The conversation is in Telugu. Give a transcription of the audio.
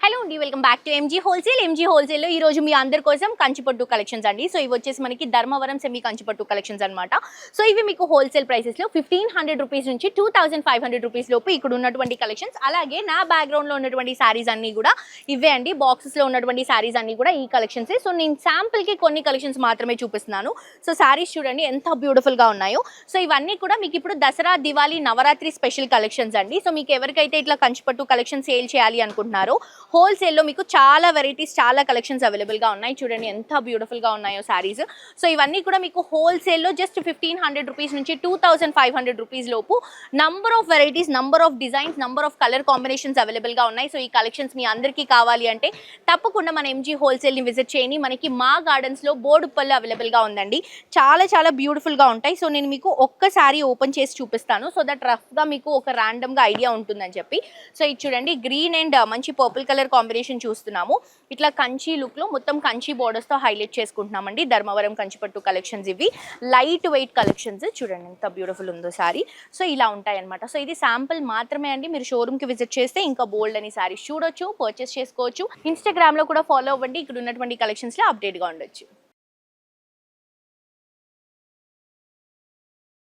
హలో అండి, welcome back to MG wholesale. MG హోల్సేల్లో ఈ రోజు మీ అందరి కోసం కంచిపట్టు కలెక్షన్స్ అండి. సో ఇవి వచ్చేసి మనకి ధర్మవరం సెమీ కంచిపట్టు కలెక్షన్స్ అనమాట. సో ఇవి మీకు హోల్సేల్ ప్రైసెస్లో 1500 రూపీస్ నుంచి 2500 రూపీస్ లోపు ఇక్కడ ఉన్నటువంటి కలెక్షన్స్. అలాగే నా బ్యాక్గ్రౌండ్లో ఉన్నటువంటి శారీస్ అన్నీ కూడా ఇవే అండి. బాక్సెస్లో ఉన్నటువంటి శారీస్ అన్నీ కూడా ఈ కలెక్షన్సే. సో నేను శాంపుల్కి కొన్ని కలెక్షన్స్ మాత్రమే చూపిస్తున్నాను. సో శారీస్ చూడండి ఎంత బ్యూటిఫుల్గా ఉన్నాయో. సో ఇవన్నీ కూడా మీకు ఇప్పుడు దసరా, దివాళీ, నవరాత్రి స్పెషల్ కలెక్షన్స్ అండి. సో మీకు ఎవరికైతే ఇట్లా కంచిపట్టు కలెక్షన్ సేల్ చేయాలి అనుకుంటున్నారో హోల్సేల్లో మీకు చాలా వెరైటీస్, చాలా కలెక్షన్స్ అవైలబుల్గా ఉన్నాయి. చూడండి ఎంత బ్యూటిఫుల్గా ఉన్నాయో శారీస్. సో ఇవన్నీ కూడా మీకు హోల్సేల్లో జస్ట్ 1500 రూపీస్ నుంచి 2500 రూపీస్ లోపు number of varieties, number of designs, number of colour combinations అవైలబుల్గా ఉన్నాయి. సో ఈ కలెక్షన్స్ మీ అందరికీ కావాలి అంటే తప్పకుండా మన ఎంజీ హోల్సేల్ని విజిట్ చేయండి. మనకి మా గార్డెన్స్లో బోడుప్పళ్ళు అవైలబుల్గా ఉందండి. చాలా చాలా బ్యూటిఫుల్గా ఉంటాయి. సో నేను మీకు ఒక్కసారి ఓపెన్ చేసి చూపిస్తాను, సో దట్ రఫ్గా మీకు ఒక ర్యాండమ్గా ఐడియా ఉంటుందని చెప్పి. సో ఇది చూడండి, గ్రీన్ అండ్ మంచి పర్పుల్ కలర్ కాంబినేషన్ చూస్తున్నాము. ఇట్లా కంచి లుక్ లో మొత్తం కంచి బోర్డర్స్ తో హైలైట్ చేసుకుంటున్నామండి. ధర్మవరం కంచిపట్టు కలెక్షన్స్ ఇవి. లైట్ వెయిట్ కలెక్షన్స్ చూడండి ఎంత బ్యూటిఫుల్ ఉందో సారీ. సో ఇలా ఉంటాయి అనమాట. సో ఇది శాంపుల్ మాత్రమే అండి. మీరు షోరూమ్ కి విజిట్ చేస్తే ఇంకా బోల్డ్ అని సారీస్ చూడొచ్చు, పర్చేస్ చేసుకోవచ్చు. ఇన్స్టాగ్రామ్ లో కూడా ఫాలో అవ్వండి. ఇక్కడ ఉన్నటువంటి కలెక్షన్స్ లో అప్డేట్ గా ఉండొచ్చు.